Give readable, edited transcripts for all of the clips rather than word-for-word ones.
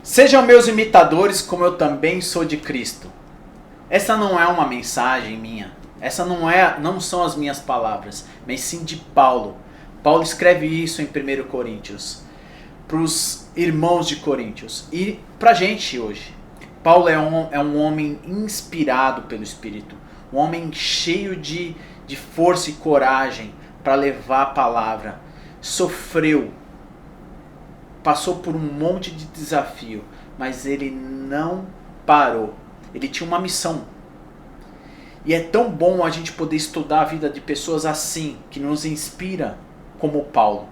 Sejam meus imitadores como eu também sou de Cristo. Essa não é uma mensagem minha. Essa não são as minhas palavras, mas sim de Paulo. Paulo escreve isso em 1 Coríntios, para os irmãos de Coríntios e para a gente hoje. Paulo é um homem inspirado pelo Espírito, um homem cheio de força e coragem para levar a palavra. Sofreu, passou por um monte de desafio, mas ele não parou. Ele tinha uma missão. E é tão bom a gente poder estudar a vida de pessoas assim, que nos inspira como Paulo.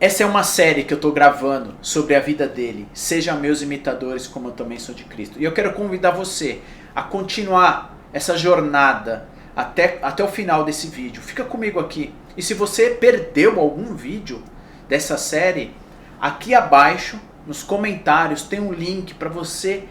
Essa é uma série que eu estou gravando sobre a vida dele. Sejam meus imitadores como eu também sou de Cristo. E eu quero convidar você a continuar essa jornada até o final desse vídeo. Fica comigo aqui. E se você perdeu algum vídeo dessa série, aqui abaixo, nos comentários, tem um link para você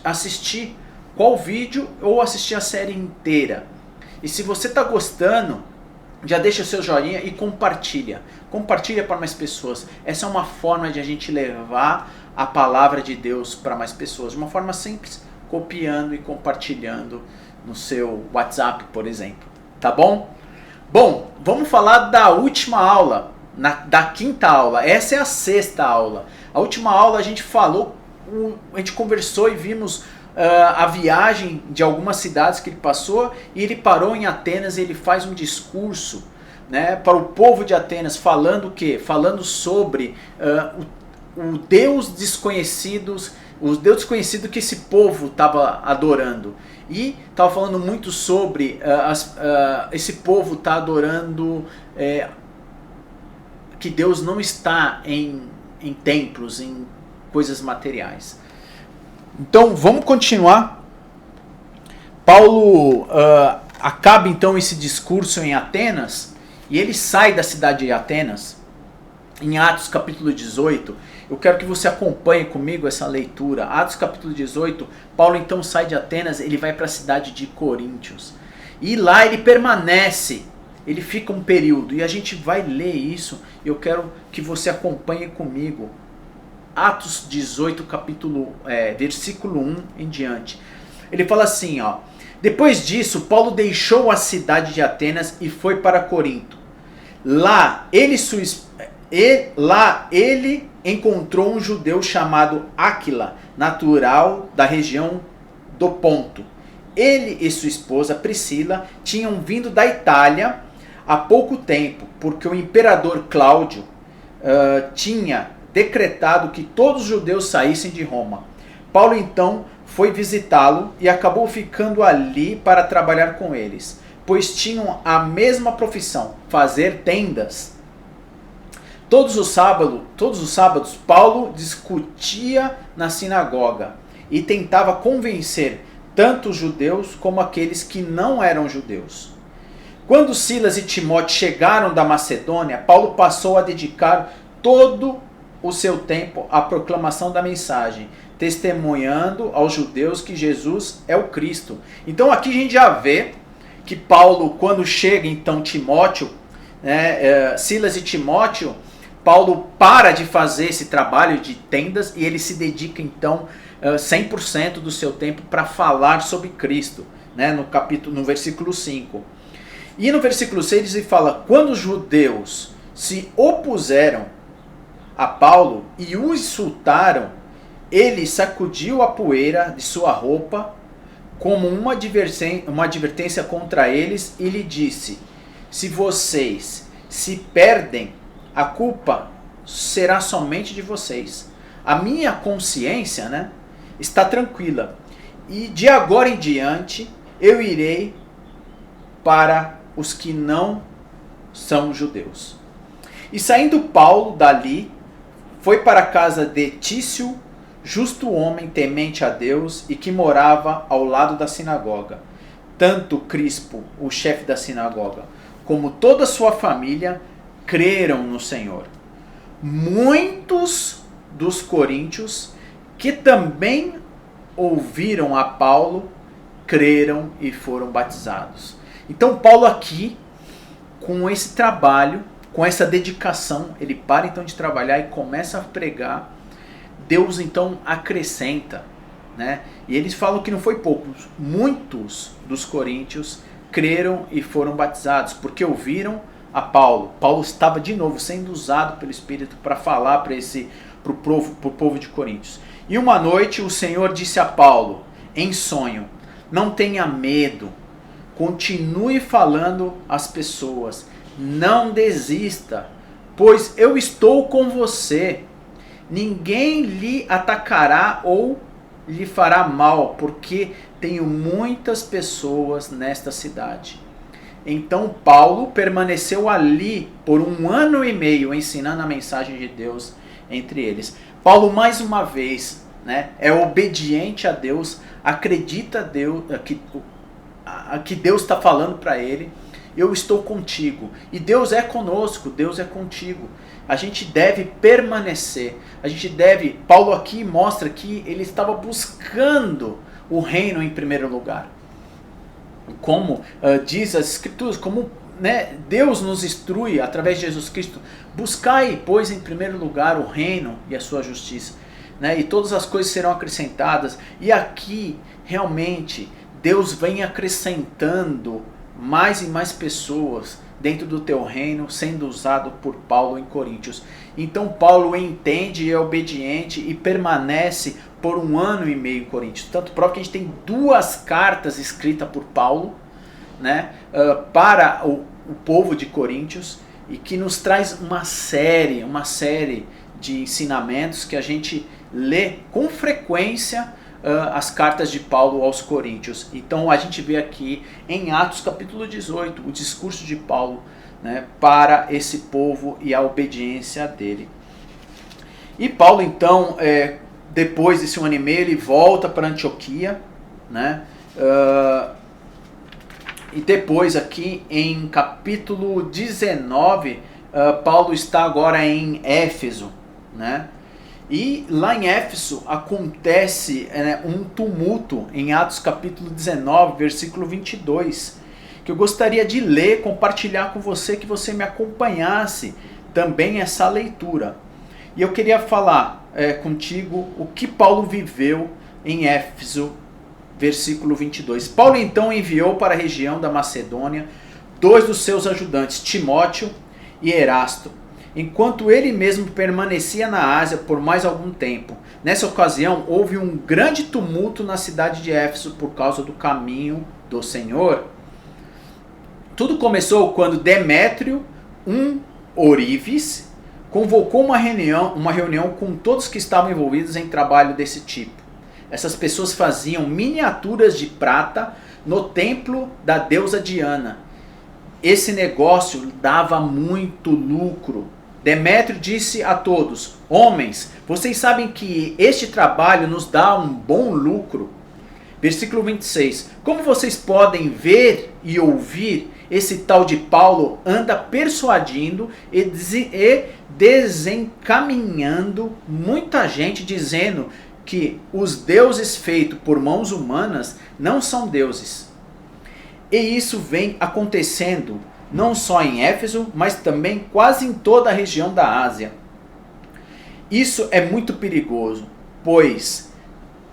assistir qual vídeo ou assistir a série inteira. E se você está gostando, já deixa o seu joinha e compartilha. Compartilha para mais pessoas. Essa é uma forma de a gente levar a palavra de Deus para mais pessoas. De uma forma simples, copiando e compartilhando no seu WhatsApp, por exemplo. Tá bom? Bom, vamos falar da última aula. Da quinta aula. Essa é a sexta aula. A última aula a gente falou, a gente conversou e vimos a viagem de algumas cidades que ele passou, e ele parou em Atenas e ele faz um discurso, né, para o povo de Atenas, falando o quê? Falando sobre o Deus desconhecido que esse povo estava adorando. E estava falando muito sobre esse povo tá adorando que Deus não está em templos, em coisas materiais. Então vamos continuar. Paulo acaba então esse discurso em Atenas e ele sai da cidade de Atenas. Em Atos capítulo 18, eu quero que você acompanhe comigo essa leitura. Atos capítulo 18, Paulo então sai de Atenas, ele vai para a cidade de Coríntios. E lá ele permanece, ele fica um período, e a gente vai ler isso. Eu quero que você acompanhe comigo. Atos 18, versículo 1 em diante. Ele fala assim, ó: depois disso, Paulo deixou a cidade de Atenas e foi para Corinto. Lá ele encontrou um judeu chamado Áquila, natural da região do Ponto. Ele e sua esposa Priscila tinham vindo da Itália há pouco tempo, porque o imperador Cláudio tinha decretado que todos os judeus saíssem de Roma. Paulo então foi visitá-lo e acabou ficando ali para trabalhar com eles, pois tinham a mesma profissão, fazer tendas. Todos os sábados, Paulo discutia na sinagoga e tentava convencer tanto os judeus como aqueles que não eram judeus. Quando Silas e Timóteo chegaram da Macedônia, Paulo passou a dedicar todo o seu tempo à proclamação da mensagem, testemunhando aos judeus que Jesus é o Cristo. Então aqui a gente já vê que Paulo, quando chega então Timóteo, Silas e Timóteo, Paulo para de fazer esse trabalho de tendas e ele se dedica então 100% do seu tempo para falar sobre Cristo, né, no versículo 5. E no versículo 6 ele fala: quando os judeus se opuseram a Paulo e o insultaram, ele sacudiu a poeira de sua roupa como uma advertência contra eles e lhe disse: se vocês se perdem, a culpa será somente de vocês. A minha consciência, né, está tranquila, e de agora em diante eu irei para os que não são judeus. E saindo Paulo dali, foi para a casa de Tício, justo homem temente a Deus e que morava ao lado da sinagoga. Tanto Crispo, o chefe da sinagoga, como toda a sua família creram no Senhor. Muitos dos coríntios que também ouviram a Paulo creram e foram batizados. Então Paulo aqui, com esse trabalho, com essa dedicação, ele para então de trabalhar e começa a pregar Deus então acrescenta, né? E eles falam que não foi poucos, muitos dos coríntios creram e foram batizados, porque ouviram a Paulo. Paulo estava de novo sendo usado pelo Espírito para falar para o povo de Coríntios. E uma noite o Senhor disse a Paulo, em sonho, não tenha medo, continue falando às pessoas, não desista, pois eu estou com você. Ninguém lhe atacará ou lhe fará mal, porque tenho muitas pessoas nesta cidade. Então Paulo permaneceu ali por 1 ano e meio, ensinando a mensagem de Deus entre eles. Paulo, mais uma vez, né, é obediente a Deus, acredita que Deus está falando para ele, eu estou contigo. E Deus é conosco, Deus é contigo. A gente deve permanecer. Paulo aqui mostra que ele estava buscando o reino em primeiro lugar. Como diz as Escrituras, como, né, Deus nos instrui através de Jesus Cristo, buscai, pois, em primeiro lugar o reino e a sua justiça, né, e todas as coisas serão acrescentadas. E aqui, realmente, Deus vem acrescentando mais e mais pessoas dentro do teu reino, sendo usado por Paulo em Coríntios. Então Paulo entende, é obediente e permanece por 1 ano e meio em Coríntios. Tanto prova que a gente tem 2 cartas escritas por Paulo, né, para o povo de Coríntios, e que nos traz uma série de ensinamentos que a gente lê com frequência as cartas de Paulo aos Coríntios. Então a gente vê aqui em Atos capítulo 18 o discurso de Paulo, né, para esse povo e a obediência dele. E Paulo então, depois desse 1 ano e meio, ele volta para Antioquia, né, e depois aqui em capítulo 19, Paulo está agora em Éfeso, né? E lá em Éfeso acontece um tumulto em Atos capítulo 19, versículo 22, que eu gostaria de ler, compartilhar com você, que você me acompanhasse também essa leitura. E eu queria falar contigo o que Paulo viveu em Éfeso, versículo 22. Paulo então enviou para a região da Macedônia 2 dos seus ajudantes, Timóteo e Erasto, enquanto ele mesmo permanecia na Ásia por mais algum tempo. Nessa ocasião, houve um grande tumulto na cidade de Éfeso por causa do caminho do Senhor. Tudo começou quando Demétrio, um ourives, convocou uma reunião com todos que estavam envolvidos em trabalho desse tipo. Essas pessoas faziam miniaturas de prata no templo da deusa Diana. Esse negócio dava muito lucro. Demétrio disse a todos: homens, vocês sabem que este trabalho nos dá um bom lucro. Versículo 26. Como vocês podem ver e ouvir, esse tal de Paulo anda persuadindo e desencaminhando muita gente, dizendo que os deuses feitos por mãos humanas não são deuses. E isso vem acontecendo não só em Éfeso, mas também quase em toda a região da Ásia. Isso é muito perigoso, pois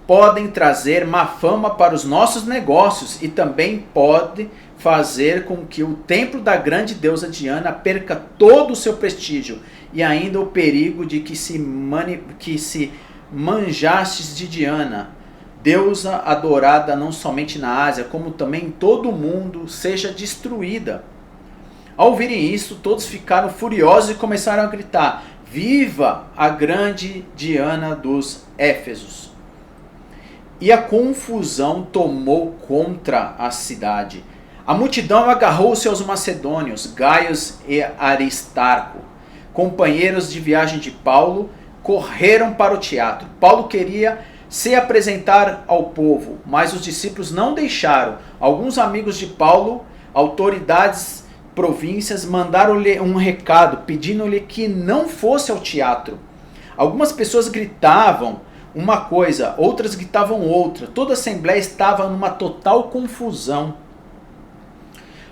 podem trazer má fama para os nossos negócios e também pode fazer com que o templo da grande deusa Diana perca todo o seu prestígio, e ainda o perigo de que se manjastes de Diana, deusa adorada não somente na Ásia, como também em todo o mundo, seja destruída. Ao ouvirem isso, todos ficaram furiosos e começaram a gritar: viva a grande Diana dos Éfesos! E a confusão tomou contra a cidade. A multidão agarrou-se aos macedônios, Gaius e Aristarco, companheiros de viagem de Paulo, correram para o teatro. Paulo queria se apresentar ao povo, mas os discípulos não deixaram. Alguns amigos de Paulo, autoridades províncias, mandaram-lhe um recado, pedindo-lhe que não fosse ao teatro. Algumas pessoas gritavam uma coisa, outras gritavam outra. Toda a assembleia estava numa total confusão.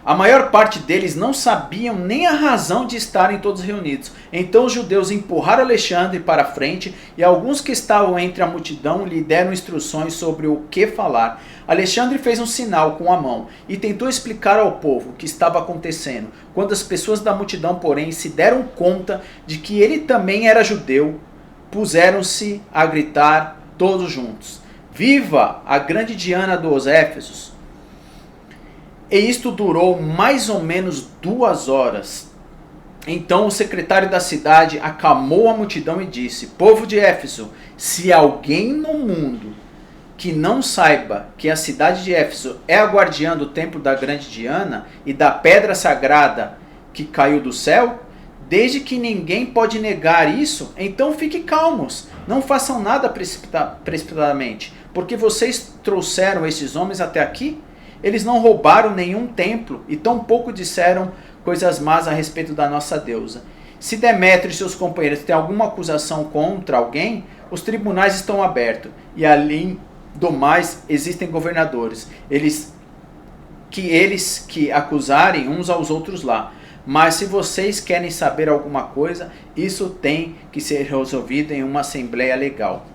A maior parte deles não sabiam nem a razão de estarem todos reunidos. Então os judeus empurraram Alexandre para a frente e alguns que estavam entre a multidão lhe deram instruções sobre o que falar. Alexandre fez um sinal com a mão e tentou explicar ao povo o que estava acontecendo. Quando as pessoas da multidão, porém, se deram conta de que ele também era judeu, puseram-se a gritar todos juntos: Viva a grande Diana dos Éfesos! E isto durou mais ou menos 2 horas. Então o secretário da cidade acalmou a multidão e disse: Povo de Éfeso, se alguém no mundo que não saiba que a cidade de Éfeso é a guardiã do templo da grande Diana e da pedra sagrada que caiu do céu, desde que ninguém pode negar isso, então fiquem calmos, não façam nada precipitadamente, porque vocês trouxeram esses homens até aqui. Eles não roubaram nenhum templo e tampouco disseram coisas más a respeito da nossa deusa. Se Demétrio e seus companheiros têm alguma acusação contra alguém, os tribunais estão abertos. E além do mais, existem governadores. Eles que acusarem uns aos outros lá. Mas se vocês querem saber alguma coisa, isso tem que ser resolvido em uma assembleia legal.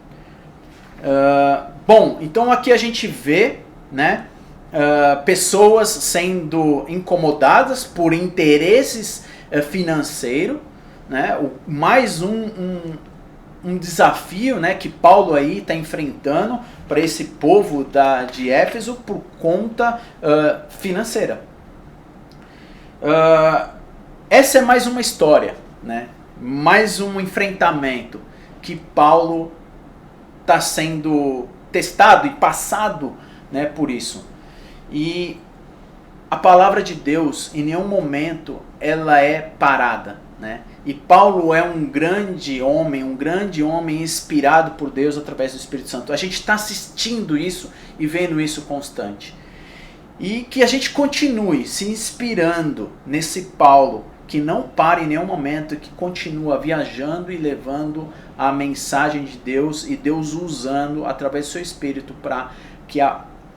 Bom, então aqui a gente vê, né? Pessoas sendo incomodadas por interesses financeiros, né? Mais um desafio, né, que Paulo aí está enfrentando para esse povo de Éfeso por conta financeira. Essa é mais uma história, né? Mais um enfrentamento que Paulo está sendo testado e passado, né, por isso. E a palavra de Deus, em nenhum momento, ela é parada, né? E Paulo é um grande homem inspirado por Deus através do Espírito Santo. A gente está assistindo isso e vendo isso constante. E que a gente continue se inspirando nesse Paulo, que não para em nenhum momento, que continua viajando e levando a mensagem de Deus e Deus usando através do seu Espírito para que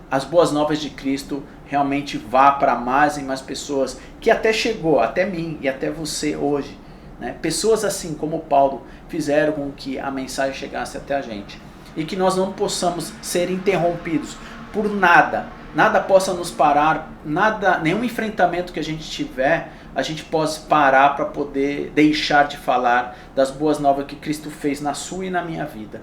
as boas novas de Cristo realmente vá para mais e mais pessoas, que até chegou, até mim e até você hoje, né? Pessoas assim como Paulo fizeram com que a mensagem chegasse até a gente. E que nós não possamos ser interrompidos por nada possa nos parar, nenhum enfrentamento que a gente tiver, a gente possa parar para poder deixar de falar das boas novas que Cristo fez na sua e na minha vida.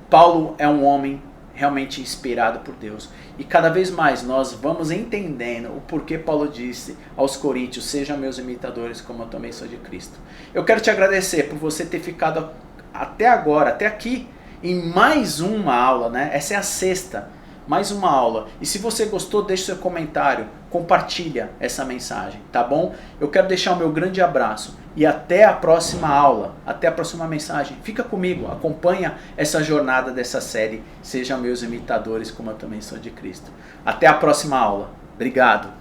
Paulo é um homem realmente inspirado por Deus. E cada vez mais nós vamos entendendo o porquê Paulo disse aos coríntios: sejam meus imitadores como eu também sou de Cristo. Eu quero te agradecer por você ter ficado até agora, até aqui, em mais uma aula, né? Essa é a 6ª, mais uma aula. E se você gostou, deixe seu comentário, compartilha essa mensagem, tá bom? Eu quero deixar o meu grande abraço. E até a próxima aula, até a próxima mensagem. Fica comigo, acompanha essa jornada dessa série. Sejam meus imitadores como eu também sou de Cristo. Até a próxima aula. Obrigado.